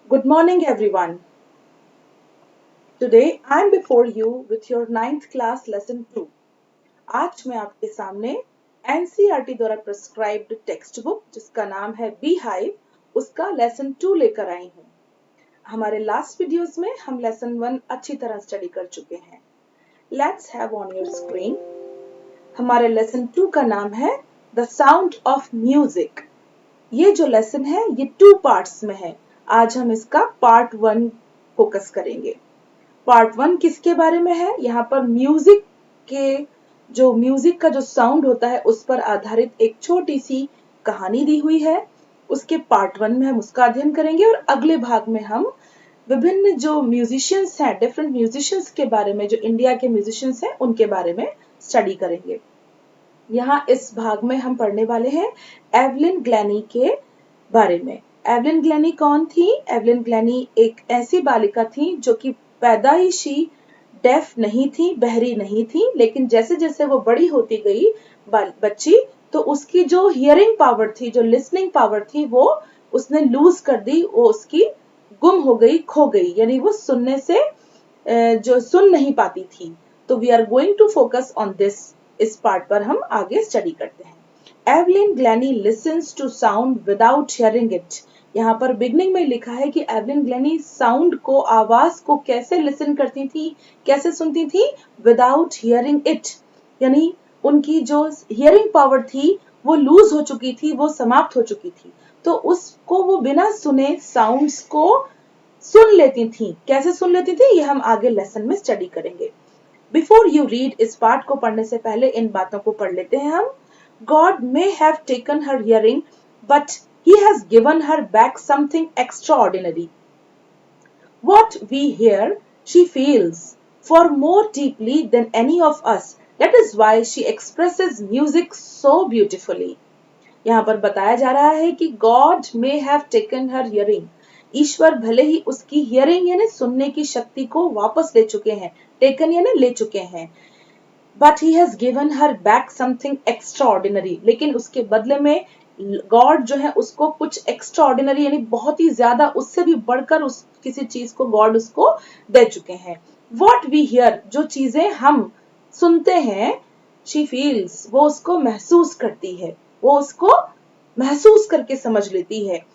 Good morning, everyone. Today I am before you with your ninth class lesson 2. आज मैं आपके सामने NCERT द्वारा प्रिस्क्राइब्ड टेक्स्ट बुक जिसका नाम है बी हाइव उसका लेसन 2 लेकर आई हूँ। हमारे लास्ट वीडियोस में हम लेसन 1 अच्छी तरह स्टडी कर चुके हैं। Let's have on your screen हमारे लेसन 2 का नाम है द साउंड ऑफ म्यूजिक। ये जो लेसन है ये 2 पार्ट्स में है। आज हम इसका पार्ट 1 फोकस करेंगे। पार्ट 1 किसके बारे में है? यहाँ पर म्यूजिक का जो साउंड होता है उस पर आधारित एक छोटी सी कहानी दी हुई है। उसके पार्ट 1 में हम उसका अध्ययन करेंगे और अगले भाग में हम विभिन्न जो म्यूजिशियंस हैं, डिफरेंट म्यूजिशियंस के बारे में, जो इंडिया के म्यूजिशियंस हैं उनके बारे में स्टडी करेंगे। यहाँ इस भाग में हम पढ़ने वाले हैं एवलिन ग्लैनी के बारे में। एवलिन ग्लैनी कौन थी? एवलिन ग्लैनी एक ऐसी बालिका थी जो कि पैदाइशी डेफ नहीं थी, बहरी नहीं थी, लेकिन जैसे जैसे वो बड़ी होती गई बच्ची, तो उसकी जो हियरिंग पावर थी, जो लिसनिंग पावर थी, वो उसने लूज कर दी, वो उसकी गुम हो गई, खो गई, यानी वो सुनने से जो सुन नहीं पाती थी। तो we are going to focus on this. इस पार्ट पर हम आगे स्टडी करते हैं। Evelyn Glennie listens to sound without hearing it. यहाँ पर बिगनिंग में लिखा है कि एवलिन ग्लैनी साउंड को, आवाज को कैसे लिसन करती थी, कैसे सुनती थी? विदाउट हियरिंग इट, यानी उनकी जो हियरिंग पावर थी वो लूज हो चुकी थी, वो समाप्त हो चुकी थी, तो उसको वो बिना सुने साउंड्स को सुन लेती थी। कैसे सुन लेती थी ये हम आगे लेसन में स्टडी करेंगे। बिफोर यू रीड, इस पार्ट को पढ़ने से पहले इन बातों को पढ़ लेते हैं हम। God may have taken her hearing, but he has given her back something extraordinary. What we hear, she feels for more deeply than any of us. That is why she expresses music so beautifully. यहाँ पर बताया जा रहा है कि God may have taken her hearing. ईश्वर भले ही उसकी hearing यानी सुनने की शक्ति को वापस ले चुके हैं, टेकन यानी ले चुके हैं, but he has given her back something extraordinary, लेकिन उसके बदले में गॉड जो है उसको कुछ एक्स्ट्राऑर्डिनरी यानी बहुत ही ज्यादा, उससे भी बढ़कर उस किसी चीज को गॉड उसको दे चुके हैं। व्हाट वी हियर, जो चीजें हम सुनते हैं, शी फील्स, वो उसको महसूस करती है, वो उसको महसूस करके समझ लेती है।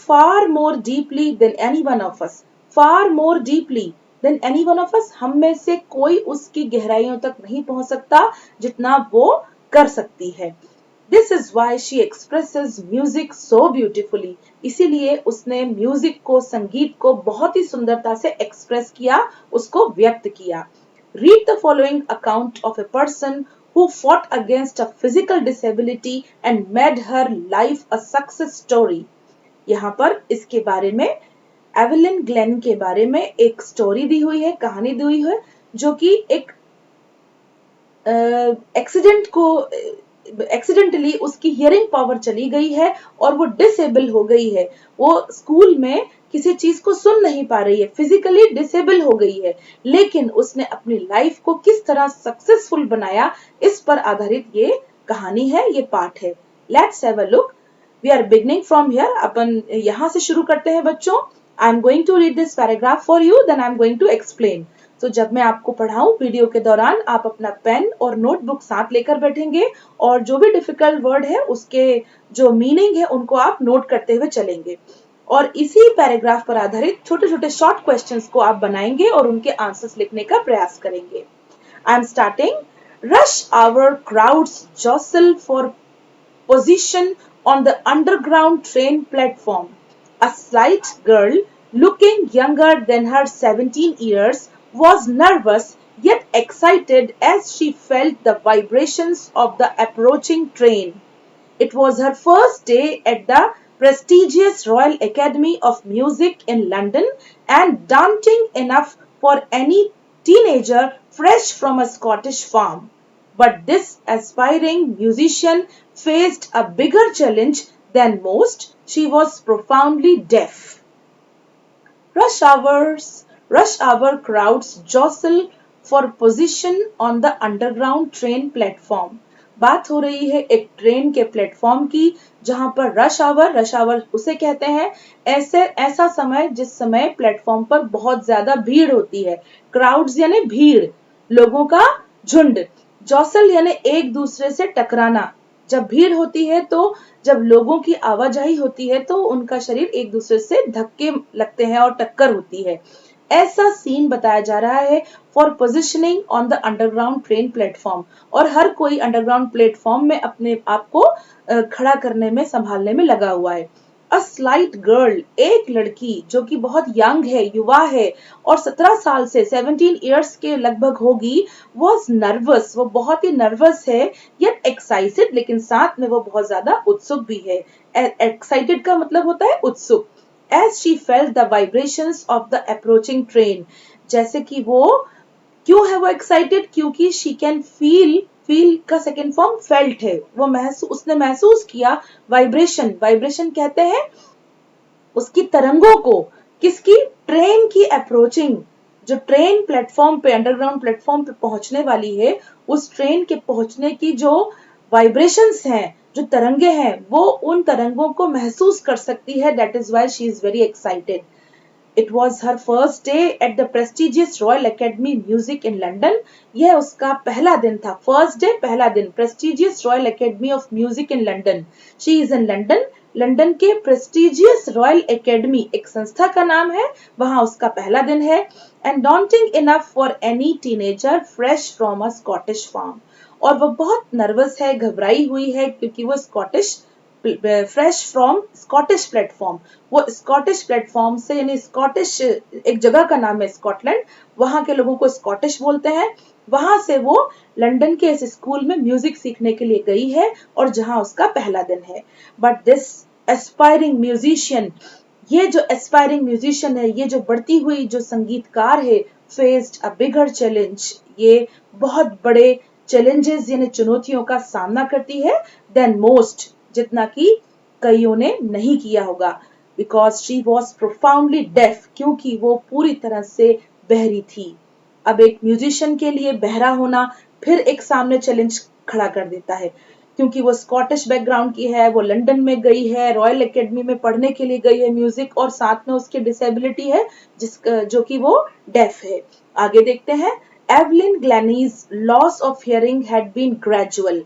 Far more deeply than any one of us, far more deeply than any one of us, हम में से कोई उसकी गहराइयों तक नहीं पहुंच सकता जितना वो कर सकती है। This is why she expresses music so beautifully, इसीलिए उसने म्यूजिक को, संगीत को बहुत ही सुंदरता से एक्सप्रेस किया, उसको व्यक्त किया। Read the following account of a person who fought against a physical disability and made her life a success story. यहाँ पर इसके बारे में, एवलिन ग्लेन के बारे में एक स्टोरी दी हुई है, कहानी दी हुई है, जो कि एक एक्सीडेंटली उसकी हियरिंग पावर चली गई है और वो डिसेबल हो गई है। वो स्कूल में किसी चीज को सुन नहीं पा रही है, फिजिकली डिसेबल हो गई है, लेकिन उसने अपनी लाइफ को किस तरह सक्सेसफुल बनाया, इस पर आधारित ये कहानी है, ये पाठ है। Let's have a look. We are beginning from here, अपन यहां से शुरू करते हैं बच्चों। I am going to read this paragraph for you, then I am going to explain. तो जब मैं आपको पढ़ाऊं वीडियो के दौरान, आप अपना पेन और नोटबुक साथ लेकर बैठेंगे और जो भी डिफिकल्ट वर्ड है उसके जो मीनिंग है उनको आप नोट करते हुए चलेंगे, और इसी पैराग्राफ पर आधारित छोटे छोटे शॉर्ट क्वेश्चंस को आप बनाएंगे और उनके आंसर्स लिखने का प्रयास करेंगे। I am starting. Rush hour crowds jostle for position on the underground train platform. A slight girl, looking younger than her 17 years, was nervous yet excited as she felt the vibrations of the approaching train. It was her first day at the prestigious Royal Academy of Music in London, and daunting enough for any teenager fresh from a Scottish farm. But this aspiring musician faced a bigger challenge than most. She was profoundly deaf. Rush hour crowds jostle for position on the underground train platform. बात हो रही है एक train के platform की, जहां पर rush our उसे कहते हैं ऐसा समय जिस समय प्लेटफॉर्म पर बहुत ज्यादा भीड़ होती है। क्राउड्स यानी भीड़, लोगों का झुंड। जॉसल यानी एक दूसरे से टकराना। जब भीड़ होती है तो जब लोगों की आवाजाही होती है तो उनका शरीर एक दूसरे से धक्के लगते हैं और टक्कर होती है। ऐसा सीन बताया जा रहा है for positioning on the underground train platform. और हर कोई अंडरग्राउंड प्लेटफॉर्म में अपने आप को खड़ा करने में, संभालने में लगा हुआ है। अ स्लाइट गर्ल, एक लड़की जो कि बहुत यंग है, युवा है और 17 साल से 17 इयर्स के लगभग होगी, वॉज नर्वस, वो बहुत ही नर्वस है, येट एक्साइटेड, लेकिन साथ में वो बहुत ज्यादा उत्सुक भी है। एक्साइटेड का मतलब होता है उत्सुक। as she felt the vibrations of the approaching train, जैसे कि वो क्यों है वो एक्साइटेड, क्योंकि she can feel का सेकेंड फॉर्म फेल्ट है, वो उसने महसूस किया। वाइब्रेशन कहते हैं उसकी तरंगों को, किसकी, ट्रेन की अप्रोचिंग। जो ट्रेन प्लेटफॉर्म पे, अंडरग्राउंड प्लेटफॉर्म पे पहुंचने वाली है, उस ट्रेन के पहुंचने की जो वाइब्रेशंस हैं, जो तरंगे हैं, वो उन तरंगों को महसूस कर सकती है। That is why she is very excited. It was her first day at the prestigious Royal Academy Music in London. यह उसका पहला दिन था। First day, पहला दिन। Prestigious Royal Academy of Music in London. She is in London. London के prestigious Royal Academy एक संस्था का नाम है, वहां उसका पहला दिन है। And daunting enough for any teenager fresh from a Scottish farm. और वो बहुत नर्वस है, घबराई हुई है, क्योंकि वो Scottish, fresh from Scottish platform, वो स्कॉटिश प्लेटफॉर्म से, यानी स्कॉटिश एक जगह का नाम है स्कॉटलैंड, वहां के लोगों को स्कॉटिश बोलते हैं। वहां से वो लंदन के इस स्कूल में म्यूजिक सीखने के लिए गई है और जहां उसका पहला दिन है। बट दिस एस्पायरिंग म्यूजिशियन, ये जो एस्पायरिंग म्यूजिशियन है, ये जो बढ़ती हुई जो संगीतकार है, फेस्ड अ बिगर चैलेंज, ये बहुत बड़े चैलेंजेस यानी चुनौतियों का सामना करती है देन मोस्ट, जितना कि कईयों ने नहीं किया होगा। Because she was profoundly deaf, क्योंकि वो पूरी तरह से बहरी थी। अब एक म्यूजिशियन के लिए बहरा होना फिर एक सामने चैलेंज खड़ा कर देता है, क्योंकि वो स्कॉटिश बैकग्राउंड की है, वो लंदन में गई है, रॉयल एकेडमी में पढ़ने के लिए गई है म्यूजिक, और साथ में उसकी डिसेबिलिटी है जो कि वो डेफ है। आगे देखते हैं। Evelyn Glennie's loss of hearing had been gradual.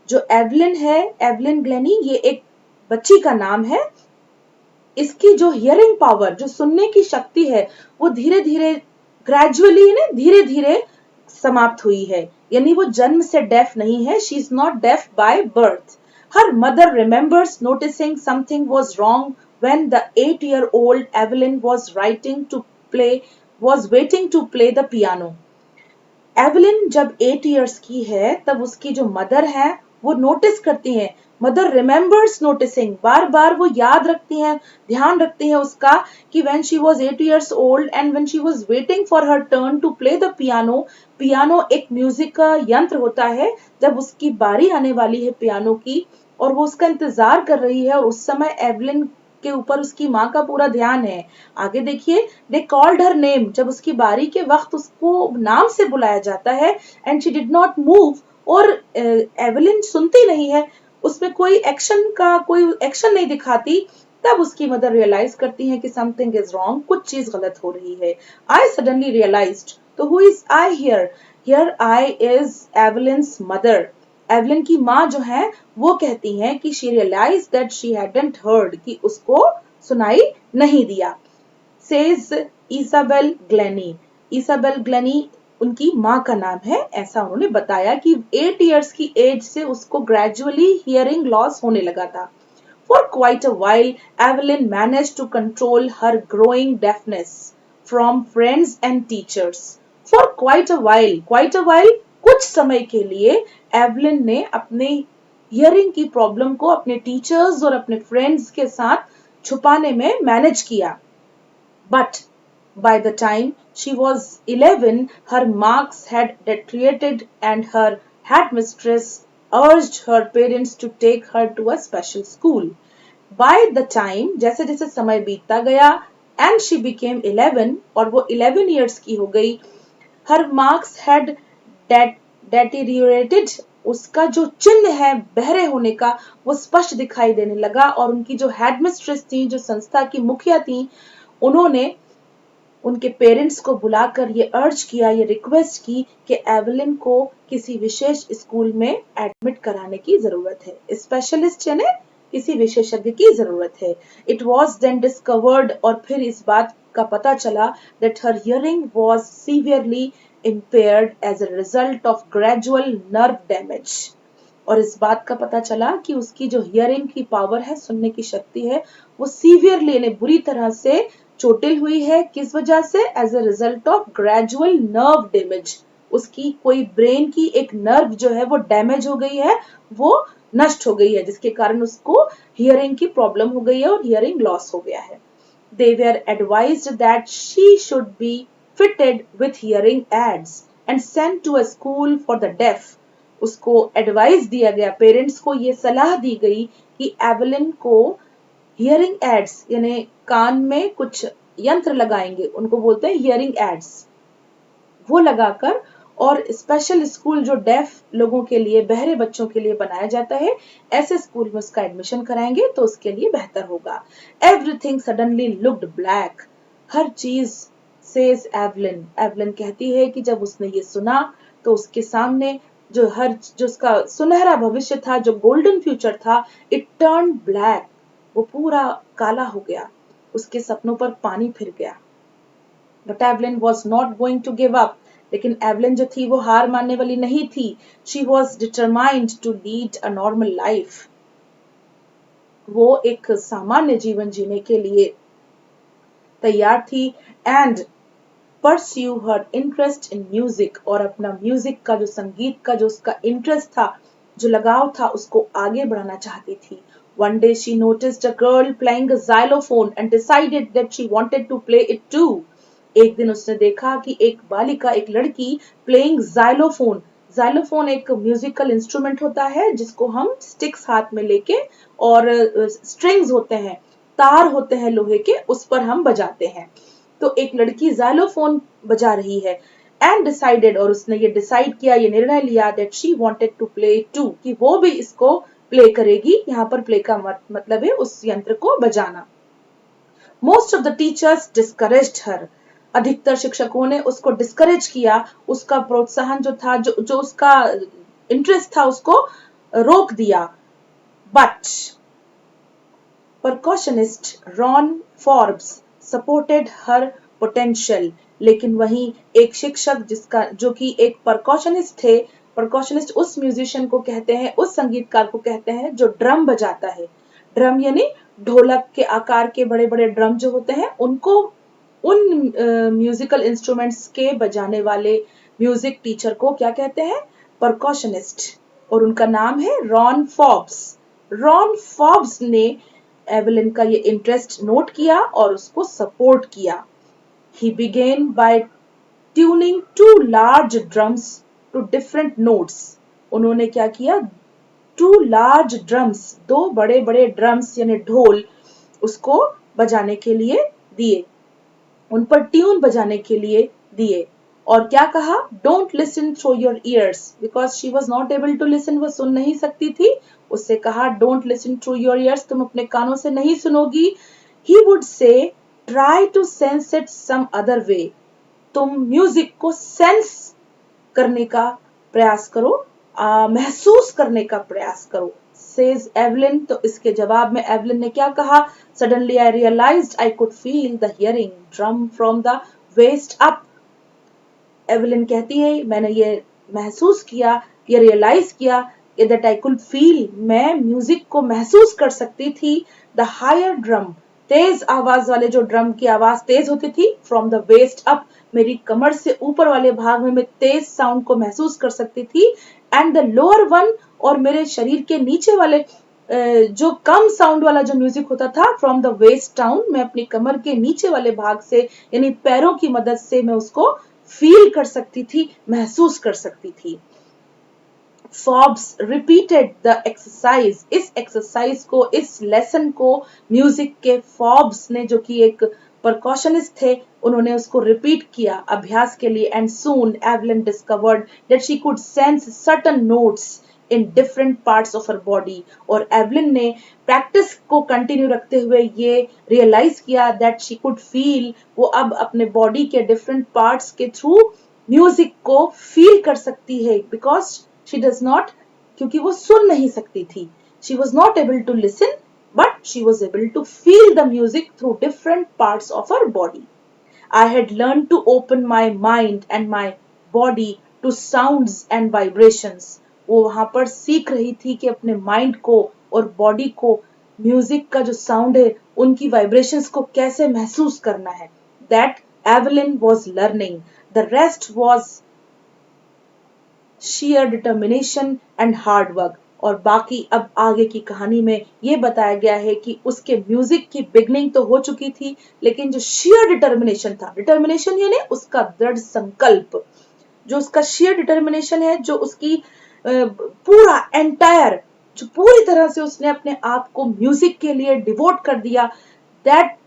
जो एवलिन है, एवलिन ग्लेनी, ये एक बच्ची का नाम है। इसकी जो हियरिंग पावर, जो सुनने की शक्ति है, वो धीरे धीरे, ग्रेजुअली ने धीरे धीरे समाप्त हुई है, यानी वो जन्म से डेफ नहीं है। She is not deaf by birth. Her mother remembers noticing something was wrong when the 8-year-old Evelyn was waiting to play the piano. Evelyn जब 8 इयर्स की है, तब उसकी जो मदर है वो नोटिस करती हैं। मदर रिमेंबर्स नोटिसिंग, बार बार वो याद रखती हैं, ध्यान रखती हैं उसका, कि when she was 8 years old and when she was waiting for her turn to play the piano. Piano एक म्यूजिक का यंत्र होता है, जब उसकी बारी आने वाली है पियानो की और वो उसका इंतजार कर रही है, और उस समय एवलिन के ऊपर उसकी माँ का पूरा ध्यान है। आगे देखिए, दे कॉल्ड हर नेम, जब उसकी बारी के वक्त उसको नाम से बुलाया जाता है, and she did not move, और एवलिन सुनती नहीं है, उसमें कोई एक्शन नहीं दिखाती। तब उसकी मदर रियलाइज करती है कि समथिंग इज रॉन्ग, कुछ चीज गलत हो रही है। आई सडनली रियलाइज्ड, तो who is I here? Here I is Evelyn's mother. Evelyn की माँ जो है वो कहती हैं कि she realise that she hadn't heard, कि उसको सुनाई नहीं दिया। Says Isabel Glennie. Isabel Glennie उनकी माँ का नाम है। ऐसा उन्होंने बताया कि 8 इयर्स की एज से उसको ग्रेजुअली हियरिंग लॉस होने लगा था। For quite a while, Evelyn managed to control her growing deafness from friends and teachers. For quite a while, कुछ समय के लिए एवलिन ने अपने हियरिंग की प्रॉब्लम को अपने टीचर्स और अपने फ्रेंड्स के साथ छुपाने में मैनेज किया। But by the time she was 11, her marks had deteriorated and her headmistress urged her parents to take her to a special school. By the time, जैसे जैसे समय बीतता गया, and she became 11, और वो 11 years की हो गई, her marks had deteriorated, उसका जो चिन्ह है बहरे होने का वो स्पष्ट दिखाई देने लगा। और उनकी जो हेडमिस्ट्रेस थी, जो संस्था की मुखिया थी, उन्होंने उनके पेरेंट्स को बुलाकर ये अर्ज किया, ये रिक्वेस्ट की कि एवलिन को किसी विशेष स्कूल में एडमिट कराने की जरूरत है, स्पेशलिस्ट यानी किसी विशेषज्ञ की जरूरत है। इट वॉज देन डिस्कवर्ड, और फिर इस बात का पता चला that her hearing was severely impaired as a result of gradual nerve damage। और इस बात का पता चला कि उसकी जो हियरिंग की पावर है, सुनने की शक्ति है, वो सीवियरली यानी बुरी तरह से चोटिल हुई है। किस वजह से? As a result of gradual nerve damage. उसकी कोई ब्रेन की एक नर्व जो है वो डैमेज हो गई है, वो नष्ट हो गई है, जिसके कारण उसको हियरिंग की प्रॉब्लम हो गई है और हियरिंग लॉस हो गया है। They were advised that she should be fitted with hearing aids and sent to a school for the deaf। उसको एडवाइस दिया गया, पेरेंट्स को ये सलाह दी गई कि एवलिन को हियरिंग एड्स यानी कान में कुछ यंत्र लगाएंगे, उनको बोलते हैं हियरिंग एड्स, वो लगाकर, और स्पेशल स्कूल जो डेफ लोगों के लिए, बहरे बच्चों के लिए बनाया जाता है, ऐसे स्कूल में उसका एडमिशन कराएंगे तो उसके लिए बेहतर होगा। Everything suddenly looked black. हर चीज, सेज एवलिन, एवलिन कहती है कि जब उसने ये सुना तो उसके सामने जो उसका सुनहरा भविष्य था, जो गोल्डन फ्यूचर था, इट टर्न ब्लैक, वो पूरा काला हो गया, उसके सपनों पर पानी फिर गया। But Evelyn was not going to give up. लेकिन एवलिन जो थी वो हार मानने वाली नहीं थी। She was determined to lead a normal life. वो एक सामान्य जीवन जीने के लिए तैयार थी। And pursue her interest in music, और अपना म्यूजिक का जो संगीत का जो उसका इंटरेस्ट था, जो लगाव था, उसको आगे बढ़ाना चाहती थी। One day she noticed a girl playing a xylophone and decided that she wanted to play it too। एक दिन उसने देखा कि एक बालिका, एक लड़की प्लेइंग जाइलोफोन, जाइलोफोन एक म्यूजिकल इंस्ट्रूमेंट होता है जिसको हम स्टिक्स हाथ में लेके, और स्ट्रिंग्स होते हैं, तार होते हैं लोहे के, उस पर हम बजाते हैं। तो एक लड़की जाइलोफोन बजा रही है। एंड डिसाइडेड, और उसने ये डिसाइड किया, ये निर्णय लिया, that she wanted to play too, कि वो भी इसको प्ले करेगी। यहाँ पर प्ले का मतलब है उस यंत्र को बजाना। Most of the teachers discouraged her. अधिकतर शिक्षकों ने उसको डिस्करेज किया, उसका प्रोत्साहन जो था, जो उसका इंटरेस्ट था, उसको रोक दिया। But percussionist Ron Forbes supported her potential. लेकिन वहीं एक शिक्षक जो कि एक परकॉशनिस्ट थे, परकॉशनिस्ट उस म्यूजिशियन को कहते हैं, उस संगीतकार को कहते हैं जो ड्रम बजाता है। ड्रम यानी ढोलक के आकार के बड़े बड़े ड्रम जो होते हैं, उनको, उन म्यूजिकल इंस्ट्रूमेंट्स के बजाने वाले म्यूजिक टीचर को क्या कहते हैं? परकॉशनिस्ट। और उनका नाम है रॉन फॉर्ब्स। रॉन फॉर्ब्स ने एवलिन का ये इंटरेस्ट नोट किया और उसको सपोर्ट किया। He began by tuning two large drums to different notes। उन्होंने क्या किया? टू लार्ज ड्रम्स, दो बड़े बड़े ड्रम्स यानी ढोल, उसको बजाने के लिए दिए, उन पर ट्यून बजाने के लिए दिए। और क्या कहा? Don't listen through your ears, because she was not able to listen, वो सुन नहीं सकती थी। उससे कहा don't listen through your ears, तुम अपने कानों से नहीं सुनोगी। He would say try to sense it some other way, तुम म्यूजिक को सेंस करने का प्रयास करो, महसूस करने का प्रयास करो, सेज एवलिन। तो इसके जवाब में एवलिन ने क्या कहा? Suddenly I realised I could feel the hearing drum from the waist up. Evelyn कहती है, मैंने ये महसूस किया, ये रियलाइज किया, दैट आई कुड फील, मैं म्यूजिक को महसूस कर सकती थी। द हायर ड्रम, तेज आवाज वाले जो ड्रम की आवाज तेज होती थी, फ्रॉम द वेस्ट अप, मेरी कमर से ऊपर वाले भाग में मैं तेज साउंड को महसूस कर सकती थी। एंड द लोअर वन, और मेरे शरीर के नीचे वाले जो कम साउंड वाला जो म्यूजिक होता था, फ्रॉम द वेस्ट डाउन, मैं अपनी कमर के नीचे वाले भाग से यानी पैरों की मदद से मैं उसको फील कर सकती थी, महसूस कर सकती थी। फॉर्ब्स रिपीटेड द एक्सरसाइज, इस एक्सरसाइज को, इस लेसन को म्यूजिक के फॉर्ब्स ने, जो कि एक परकॉशनिस्ट थे, उन्होंने उसको रिपीट किया अभ्यास के लिए। And soon Evelyn discovered that she could sense certain notes in different parts of her body. और एवलिन ने प्रैक्टिस को कंटिन्यू रखते हुए ये रियलाइज किया that she could feel, वो अब अपने बॉडी के डिफरेंट पार्ट्स के थ्रू म्यूजिक को फील कर सकती है, बिकॉज शी डज नॉट, क्योंकि वो सुन नहीं सकती थी. She was not able to listen, but she was able to feel the music through different parts of her body. I had learned to open my mind and my body to sounds and vibrations. वो वहां पर सीख रही थी कि अपने mind को और बॉडी को म्यूजिक का जो साउंड है उनकी वाइब्रेशंस को कैसे महसूस करना है. That Evelyn was learning. The rest was sheer determination and hard work. और बाकी अब आगे की कहानी में ये बताया गया है कि उसके म्यूजिक की बिगनिंग तो हो चुकी थी, लेकिन जो sheer डिटर्मिनेशन था, डिटर्मिनेशन यानी उसका दृढ़ संकल्प, जो उसका sheer डिटर्मिनेशन है, जो उसकी पूरा एंटायर, जो पूरी तरह से उसने अपने आप को म्यूजिक के लिए डिवोट कर दिया, that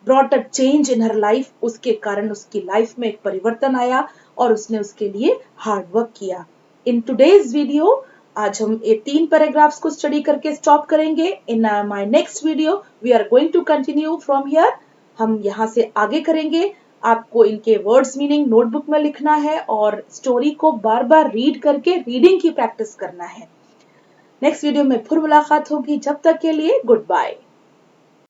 brought a change in her life. उसके कारण उसकी लाइफ में एक परिवर्तन आया और उसने उसके लिए हार्ड वर्क किया. इन टुडेज वीडियो आज हम ये 3 पैराग्राफ्स को स्टडी करके स्टॉप करेंगे. In my next video we are going to continue from here. हम यहाँ से आगे करेंगे. आपको इनके वर्ड्स मीनिंग नोटबुक में लिखना है और स्टोरी को बार बार रीड करके रीडिंग की प्रैक्टिस करना है. नेक्स्ट वीडियो में फिर मुलाकात होगी. जब तक के लिए गुड बाय.